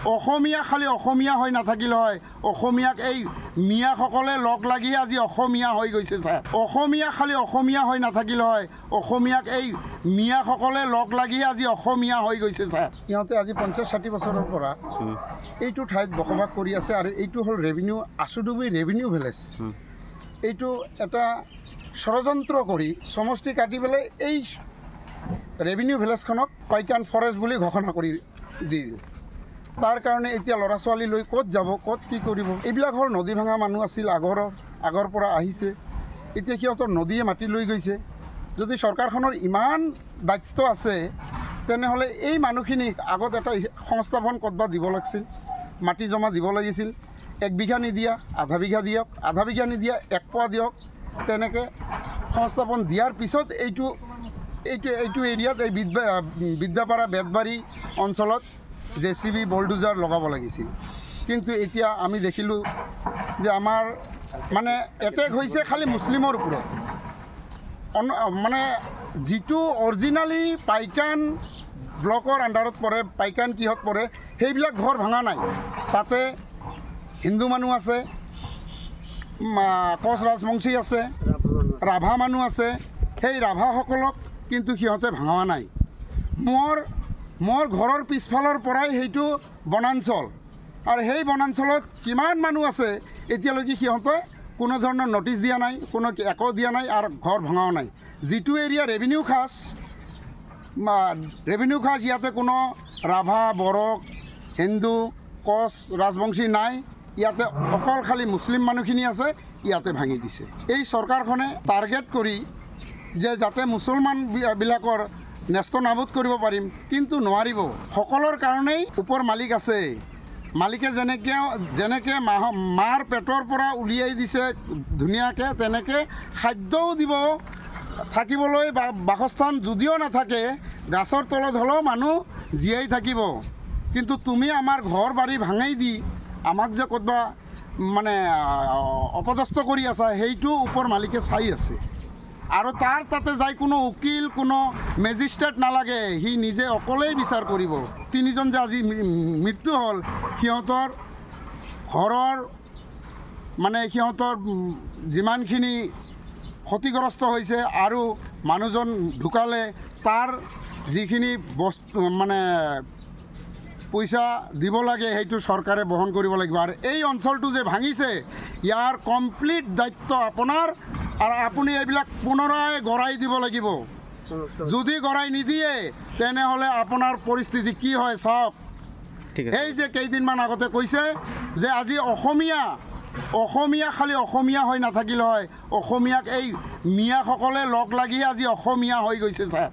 অসমীয়া খালি অসমীয়া হৈ নাথাকিল হয়, অসমীয়াক এই মিয়াসকলে লগ লাগি আজি অসমীয়া হৈ গৈছে ছাৰ। অসমীয়া খালি অসমীয়া হৈ নাথাকিল হয়, অসমীয়াক এই মিয়াসকলে লগ লাগি আজি অসমীয়া হৈ গৈছে ছাৰ। সিহঁতে আজি 50-60 বছৰৰ পৰা এইটো ঠাইত বসবাস কৰি আছে আৰু এইটো হ'ল ৰেভিনিউ আচুডুবি ৰেভিনিউ ভিলেজ। এইটো এটা ষড়যন্ত্ৰ কৰি সমষ্টি কাটি পেলাই এই ৰেভিনিউ ভিলেজখনক পাইকান ফৰেষ্ট বুলি ঘোষণা কৰি দি তাৰ কাৰণে এতিয়া ল'ৰা ছোৱালী লৈ ক'ত যাব, ক'ত কি কৰিব। এইবিলাক হ'ল নদী ভাঙা মানুহ আছিল, আগৰ পৰা আহিছে। এতিয়া সিহঁতৰ নদীয়ে মাটি লৈ গৈছে। যদি চৰকাৰখনৰ ইমান দায়িত্ব আছে তেনেহ'লে এই মানুহখিনিক আগত এটা সংস্থাপন ক'ৰবাত দিব লাগিছিল, মাটি জমা দিব লাগিছিল। 1 বিঘা নিদিয়া 1/2 বিঘা দিয়ক, 1/2 বিঘা নিদিয়া 1 পোৱা দিয়ক। তেনেকৈ সংস্থাপন দিয়াৰ পিছত এইটো এৰিয়াত এই বিদ্যাপাৰা বেতবাৰী অঞ্চলত JCB বলডোজাৰ লগাব লাগিছিল। কিন্তু এতিয়া আমি দেখিলোঁ যে আমাৰ মানে এটেক হৈছে খালি মুছলিমৰ ওপৰত। মানে যিটো অৰিজিনেলি পাইকান ব্লকৰ আণ্ডাৰত পৰে, পাইকান কিহত পৰে, সেইবিলাক ঘৰ ভাঙা নাই। তাতে হিন্দু মানুহ আছে, কোচ ৰাজবংশী আছে, ৰাভা মানুহ আছে। সেই ৰাভাসকলক কিন্তু সিহঁতে ভাঙা নাই। মোৰ ঘৰৰ পিছফালৰ পৰাই সেইটো বনাঞ্চল, আৰু সেই বনাঞ্চলত কিমান মানুহ আছে এতিয়ালৈকে সিহঁতে কোনো ধৰণৰ নটিচ দিয়া নাই, কোনো একো দিয়া নাই, আৰু ঘৰ ভঙাও নাই। যিটো এৰিয়া ৰেভিনিউ খাছ ইয়াতে কোনো ৰাভা, বড়ো, হিন্দু, কোচ ৰাজবংশী নাই। ইয়াতে অকল খালি মুছলিম মানুহখিনি আছে, ইয়াতে ভাঙি দিছে। এই চৰকাৰখনে টাৰ্গেট কৰি যে যাতে মুছলমানবিলাকৰ ন্যস্ত নাবুদ কৰিব পাৰিম, কিন্তু নোৱাৰিব। সকলৰ কাৰণেই ওপৰ মালিক আছে। মালিকে যেনেকৈ মাৰ পেটৰ পৰা উলিয়াই দিছে ধুনীয়াকৈ, তেনেকৈ খাদ্যও দিব, থাকিবলৈ বাসস্থান যদিও নাথাকে, গাছৰ তলত হ'লেও মানুহ জীয়াই থাকিব। কিন্তু তুমি আমাৰ ঘৰ বাৰী ভাঙাই দি আমাক যে ক'ৰবা মানে অপদস্থ কৰি আছা, সেইটো ওপৰ মালিকে চাই আছে। আৰু তাতে যাই কোনো উকিল, কোনো মেজিষ্ট্ৰেট নালাগে, সি নিজে অকলেই বিচাৰ কৰিব। 3জন যে আজি মৃত্যু হ'ল, সিহঁতৰ ঘৰৰ মানে সিহঁতৰ যিমানখিনি ক্ষতিগ্ৰস্ত হৈছে আৰু মানুহজন ঢুকালে, তাৰ যিখিনি বস্তু মানে পইচা দিব লাগে সেইটো চৰকাৰে বহন কৰিব লাগিব। আৰু এই অঞ্চলটো যে ভাঙিছে, ইয়াৰ কমপ্লিট দায়িত্ব আপোনাৰ, আৰু আপুনি এইবিলাক পুনৰাই গৰাই দিব লাগিব। যদি গৰাই নিদিয়ে তেনেহ'লে আপোনাৰ পৰিস্থিতি কি হয় চাওক। এই যে কেইদিনমান আগতে কৈছে যে আজি অসমীয়া খালি অসমীয়া হৈ নাথাকিল হয়, অসমীয়াক এই মিয়াসকলে লগ লাগি আজি অসমীয়া হৈ গৈছে ছাৰ।